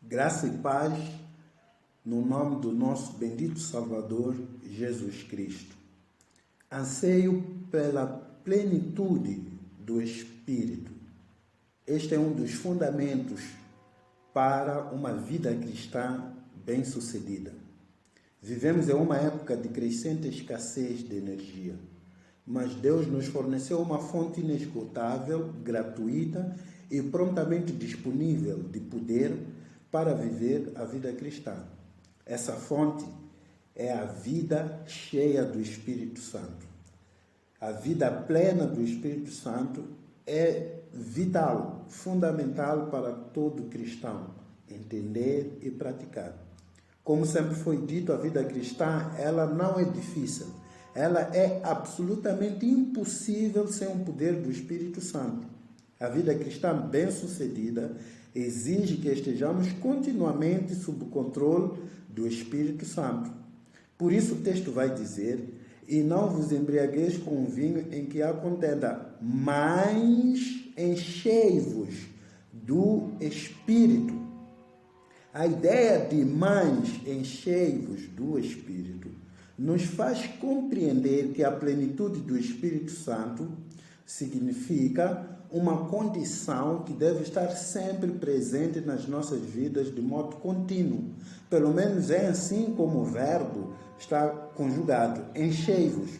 Graça e paz no nome do nosso bendito Salvador Jesus Cristo. Anseio pela plenitude do Espírito. Este é um dos fundamentos para uma vida cristã bem-sucedida. Vivemos em uma época de crescente escassez de energia, mas Deus nos forneceu uma fonte inesgotável, gratuita e prontamente disponível de poder para viver a vida cristã. Essa fonte é a vida cheia do Espírito Santo. A vida plena do Espírito Santo é vital, fundamental para todo cristão entender e praticar. Como sempre foi dito, a vida cristã, ela não é difícil. Ela é absolutamente impossível sem o poder do Espírito Santo. A vida cristã bem-sucedida exige que estejamos continuamente sob o controle do Espírito Santo. Por isso o texto vai dizer: e não vos embriagueis com o vinho em que há contenda, mas enchei-vos do Espírito. A ideia de mais enchei-vos do Espírito nos faz compreender que a plenitude do Espírito Santo significa uma condição que deve estar sempre presente nas nossas vidas de modo contínuo. Pelo menos é assim como o verbo está conjugado, enchei-vos.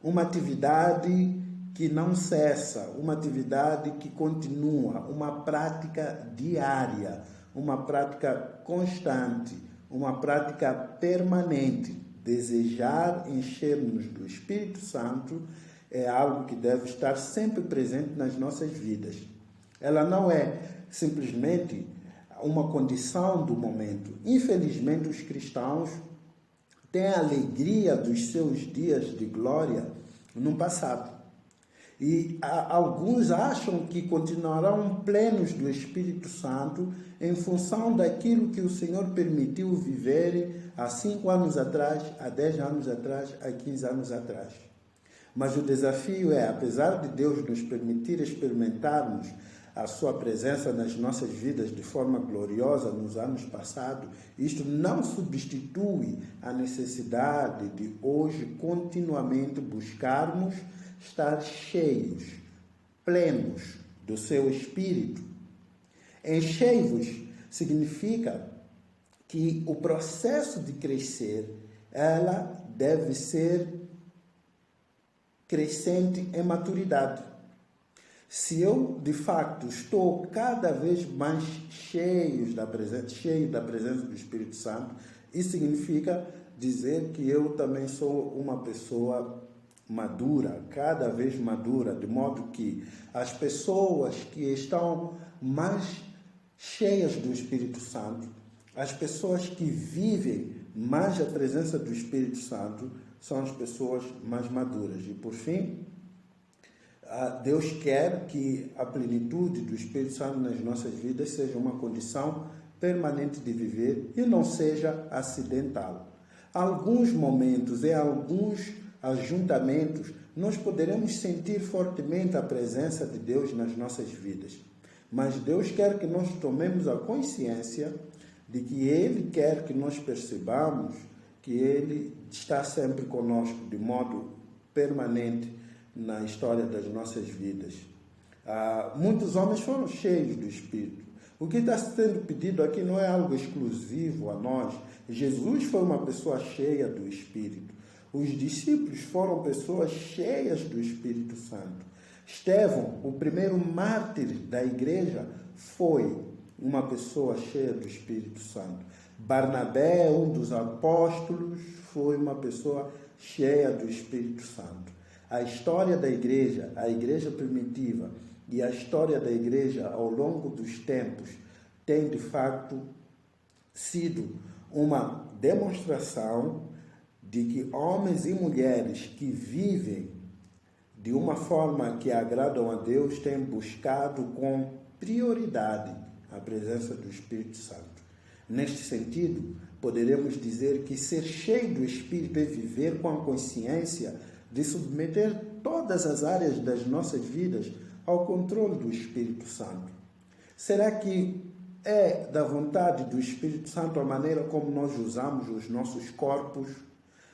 Uma atividade que não cessa, uma atividade que continua, uma prática diária, uma prática constante, uma prática permanente. Desejar encher-nos do Espírito Santo é algo que deve estar sempre presente nas nossas vidas. Ela não é simplesmente uma condição do momento. Infelizmente, os cristãos têm a alegria dos seus dias de glória no passado. E alguns acham que continuarão plenos do Espírito Santo em função daquilo que o Senhor permitiu viverem há 5 anos atrás, há 10 anos atrás, há 15 anos atrás. Mas o desafio é, apesar de Deus nos permitir experimentarmos a sua presença nas nossas vidas de forma gloriosa nos anos passados, isto não substitui a necessidade de hoje continuamente buscarmos estar cheios, plenos do seu Espírito. Enchei-vos significa que o processo de crescer, ela deve ser crescente em maturidade. Se eu, de facto, estou cada vez mais cheio da presença do Espírito Santo, isso significa dizer que eu também sou uma pessoa madura, cada vez madura, de modo que as pessoas que estão mais cheias do Espírito Santo, as pessoas que vivem mais a presença do Espírito Santo, são as pessoas mais maduras. E por fim, Deus quer que a plenitude do Espírito Santo nas nossas vidas seja uma condição permanente de viver e não seja acidental. Alguns momentos e alguns ajuntamentos nós poderemos sentir fortemente a presença de Deus nas nossas vidas. Mas Deus quer que nós tomemos a consciência de que Ele quer que nós percebamos que Ele está sempre conosco de modo permanente na história das nossas vidas. Muitos homens foram cheios do Espírito. O que está sendo pedido aqui não é algo exclusivo a nós. Jesus foi uma pessoa cheia do Espírito. Os discípulos foram pessoas cheias do Espírito Santo. Estevão, o primeiro mártir da igreja, foi uma pessoa cheia do Espírito Santo. Barnabé, um dos apóstolos, foi uma pessoa cheia do Espírito Santo. A história da igreja, a igreja primitiva e a história da igreja ao longo dos tempos tem de facto sido uma demonstração de que homens e mulheres que vivem de uma forma que agradam a Deus têm buscado com prioridade a presença do Espírito Santo. Neste sentido, poderemos dizer que ser cheio do Espírito é viver com a consciência de submeter todas as áreas das nossas vidas ao controle do Espírito Santo. Será que é da vontade do Espírito Santo a maneira como nós usamos os nossos corpos,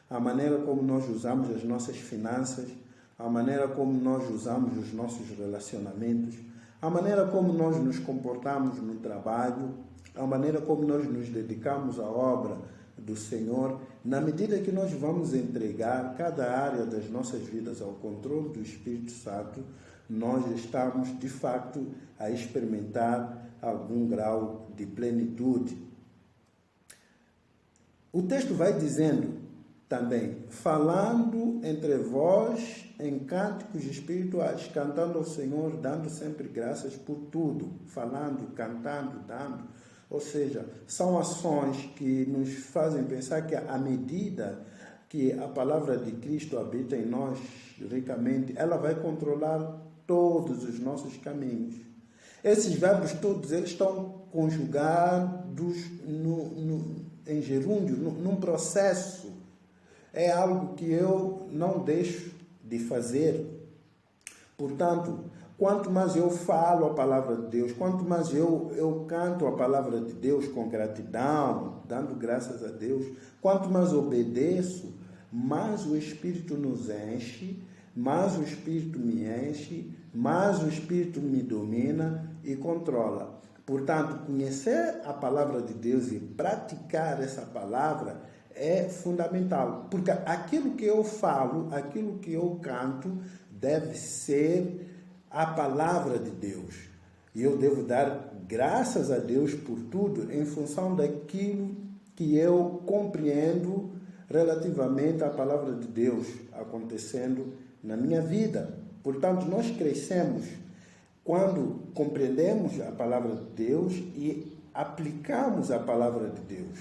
a maneira como nós usamos as nossas finanças, a maneira como nós usamos os nossos relacionamentos, a maneira como nós nos comportamos no trabalho, a maneira como nós nos dedicamos à obra do Senhor. Na medida que nós vamos entregar cada área das nossas vidas ao controle do Espírito Santo, nós estamos, de fato, a experimentar algum grau de plenitude. O texto vai dizendo também, falando entre vós em cânticos espirituais, cantando ao Senhor, dando sempre graças por tudo, falando, cantando, dando. Ou seja, são ações que nos fazem pensar que à medida que a palavra de Cristo habita em nós ricamente, ela vai controlar todos os nossos caminhos. Esses verbos todos eles estão conjugados em gerúndio, num processo. É algo que eu não deixo de fazer. Portanto, quanto mais eu falo a palavra de Deus, quanto mais eu canto a palavra de Deus com gratidão, dando graças a Deus, quanto mais obedeço, mais o Espírito nos enche, mais o Espírito me enche, mais o Espírito me domina e controla. Portanto, conhecer a palavra de Deus e praticar essa palavra é fundamental, porque aquilo que eu falo, aquilo que eu canto, deve ser a palavra de Deus. E eu devo dar graças a Deus por tudo em função daquilo que eu compreendo relativamente à palavra de Deus acontecendo na minha vida. Portanto, nós crescemos quando compreendemos a palavra de Deus e aplicamos a palavra de Deus.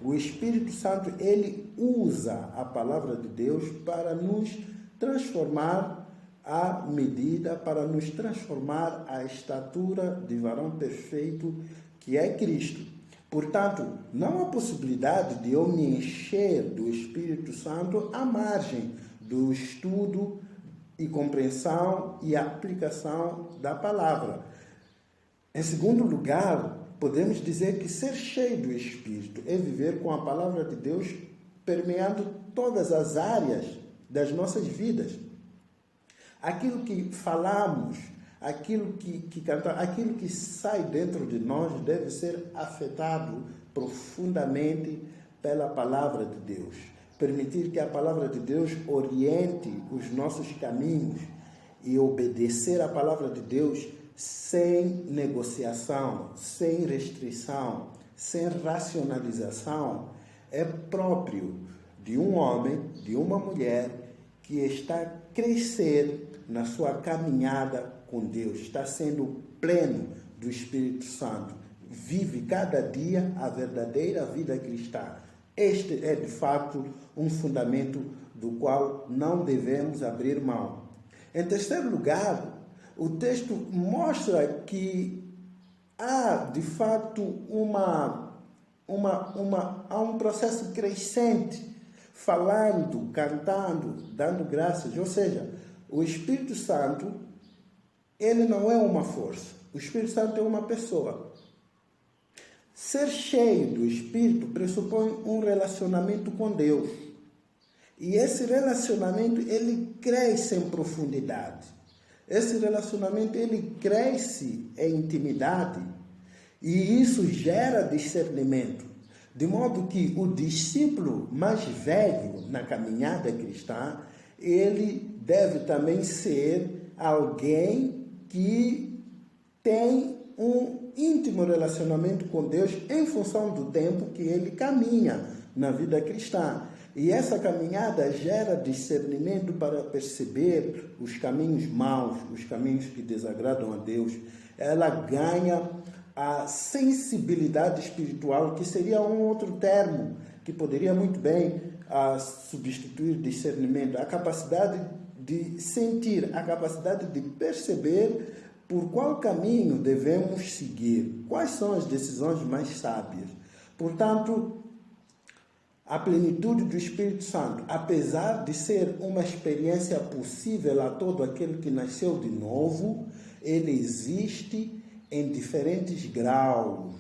O Espírito Santo, ele usa a palavra de Deus para nos transformar à medida, para nos transformar à estatura de varão perfeito que é Cristo. Portanto, não há possibilidade de eu me encher do Espírito Santo à margem do estudo e compreensão e aplicação da palavra. Em segundo lugar, podemos dizer que ser cheio do Espírito é viver com a palavra de Deus permeando todas as áreas das nossas vidas. Aquilo que falamos, aquilo que cantamos, aquilo que sai dentro de nós deve ser afetado profundamente pela palavra de Deus. Permitir que a palavra de Deus oriente os nossos caminhos e obedecer à palavra de Deus sem negociação, sem restrição, sem racionalização, é próprio de um homem, de uma mulher que está a crescer na sua caminhada com Deus, está sendo pleno do Espírito Santo, vive cada dia a verdadeira vida cristã. Este é, de fato, um fundamento do qual não devemos abrir mão. Em terceiro lugar, o texto mostra que há, de fato, há um processo crescente, falando, cantando, dando graças. Ou seja, o Espírito Santo, ele não é uma força. O Espírito Santo é uma pessoa. Ser cheio do Espírito pressupõe um relacionamento com Deus. E esse relacionamento, ele cresce em profundidade. Esse relacionamento, ele cresce em intimidade. E isso gera discernimento. De modo que o discípulo mais velho na caminhada cristã, ele deve também ser alguém que tem um íntimo relacionamento com Deus em função do tempo que ele caminha na vida cristã. E essa caminhada gera discernimento para perceber os caminhos maus, os caminhos que desagradam a Deus. Ela ganha a sensibilidade espiritual, que seria um outro termo que poderia muito bem substituir discernimento, a capacidade de sentir, a capacidade de perceber por qual caminho devemos seguir, quais são as decisões mais sábias. Portanto, a plenitude do Espírito Santo, apesar de ser uma experiência possível a todo aquele que nasceu de novo, ele existe em diferentes graus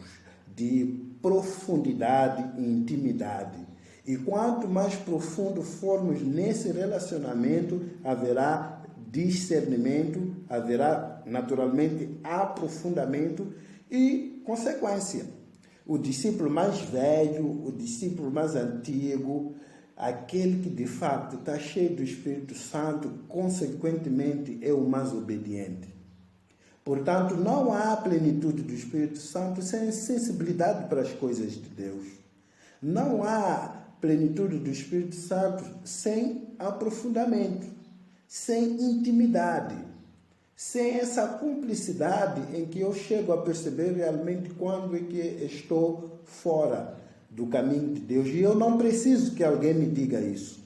de profundidade e intimidade. E quanto mais profundo formos nesse relacionamento, haverá discernimento, haverá naturalmente aprofundamento e consequência. O discípulo mais velho, o discípulo mais antigo, aquele que de fato está cheio do Espírito Santo, consequentemente é o mais obediente. Portanto, não há plenitude do Espírito Santo sem sensibilidade para as coisas de Deus. Não há plenitude do Espírito Santo sem aprofundamento, sem intimidade, sem essa cumplicidade em que eu chego a perceber realmente quando é que estou fora do caminho de Deus. E eu não preciso que alguém me diga isso.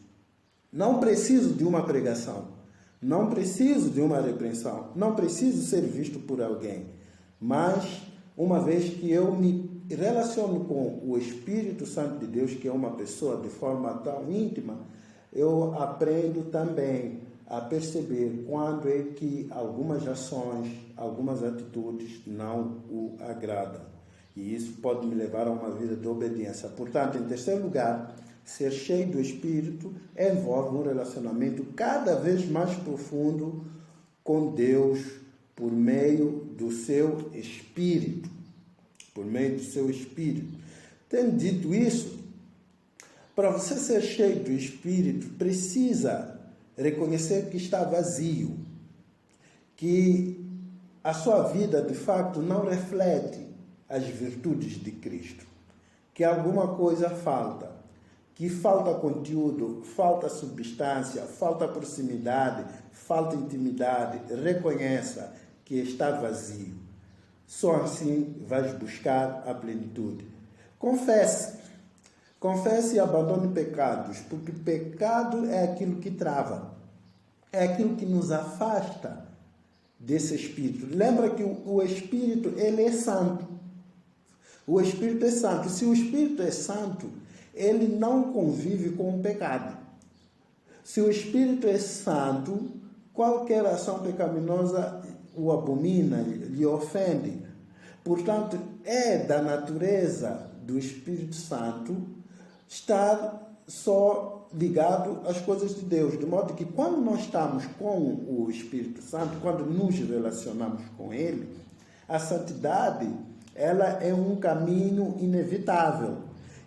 Não preciso de uma pregação. Não preciso de uma repreensão. Não preciso ser visto por alguém. Mas, uma vez que eu me relaciono com o Espírito Santo de Deus, que é uma pessoa de forma tão íntima, eu aprendo também a perceber quando é que algumas ações, algumas atitudes não o agradam. E isso pode me levar a uma vida de obediência. Portanto, em terceiro lugar, ser cheio do Espírito envolve um relacionamento cada vez mais profundo com Deus por meio do seu Espírito. Por meio do seu Espírito. Tendo dito isso, para você ser cheio do Espírito, precisa reconhecer que está vazio, que a sua vida, de fato, não reflete as virtudes de Cristo, que alguma coisa falta, que falta conteúdo, falta substância, falta proximidade, falta intimidade. Reconheça que está vazio. Só assim vais buscar a plenitude. Confesse e abandone pecados, porque pecado é aquilo que trava, é aquilo que nos afasta desse Espírito. Lembra que o Espírito, ele é santo. O Espírito é santo. Se o Espírito é santo, ele não convive com o pecado. Se o Espírito é santo, qualquer ação pecaminosa o abomina, lhe ofende. Portanto, é da natureza do Espírito Santo estar só ligado às coisas de Deus. De modo que quando nós estamos com o Espírito Santo, quando nos relacionamos com Ele, a santidade, ela é um caminho inevitável.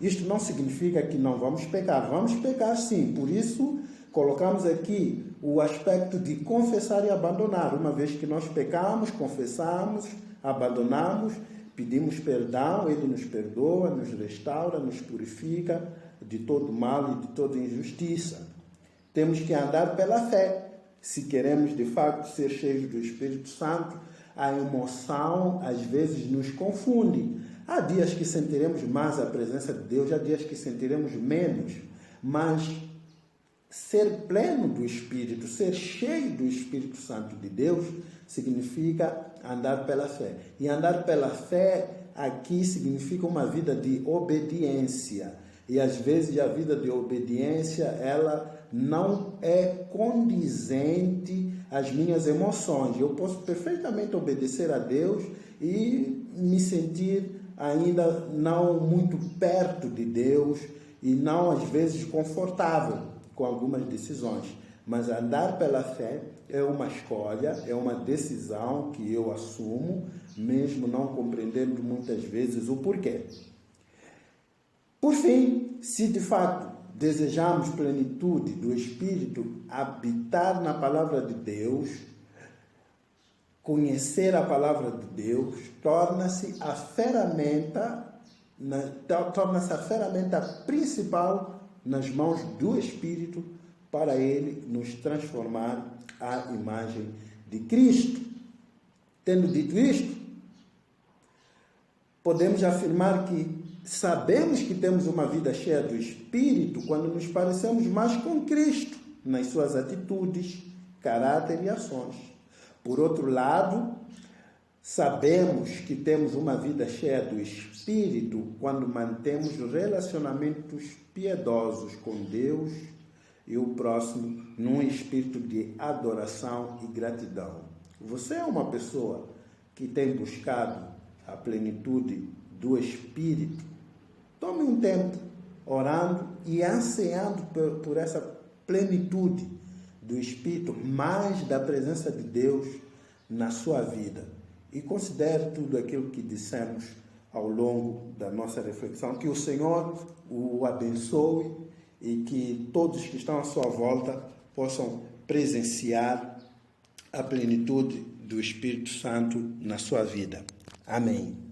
Isto não significa que não vamos pecar. Vamos pecar sim. Por isso, colocamos aqui o aspecto de confessar e abandonar. Uma vez que nós pecamos, confessamos, abandonamos, pedimos perdão, Ele nos perdoa, nos restaura, nos purifica de todo mal e de toda injustiça. Temos que andar pela fé. Se queremos de fato ser cheios do Espírito Santo, a emoção às vezes nos confunde. Há dias que sentiremos mais a presença de Deus, há dias que sentiremos menos, mas ser pleno do Espírito, ser cheio do Espírito Santo de Deus, significa andar pela fé. E andar pela fé aqui significa uma vida de obediência. E às vezes a vida de obediência, ela não é condizente às minhas emoções. Eu posso perfeitamente obedecer a Deus e me sentir ainda não muito perto de Deus e não às vezes confortável com algumas decisões. Mas andar pela fé é uma escolha, é uma decisão que eu assumo, mesmo não compreendendo muitas vezes o porquê. Por fim, se de fato desejamos plenitude do Espírito, habitar na palavra de Deus, conhecer a palavra de Deus, torna-se a ferramenta principal nas mãos do Espírito para Ele nos transformar à imagem de Cristo. Tendo dito isto, podemos afirmar que sabemos que temos uma vida cheia do Espírito quando nos parecemos mais com Cristo nas suas atitudes, caráter e ações. Por outro lado, sabemos que temos uma vida cheia do Espírito quando mantemos relacionamentos piedosos com Deus e o próximo num espírito de adoração e gratidão. Você é uma pessoa que tem buscado a plenitude do Espírito, tome um tempo orando e ansiando por essa plenitude do Espírito, mais da presença de Deus na sua vida. E considere tudo aquilo que dissemos ao longo da nossa reflexão. Que o Senhor o abençoe e que todos que estão à sua volta possam presenciar a plenitude do Espírito Santo na sua vida. Amém.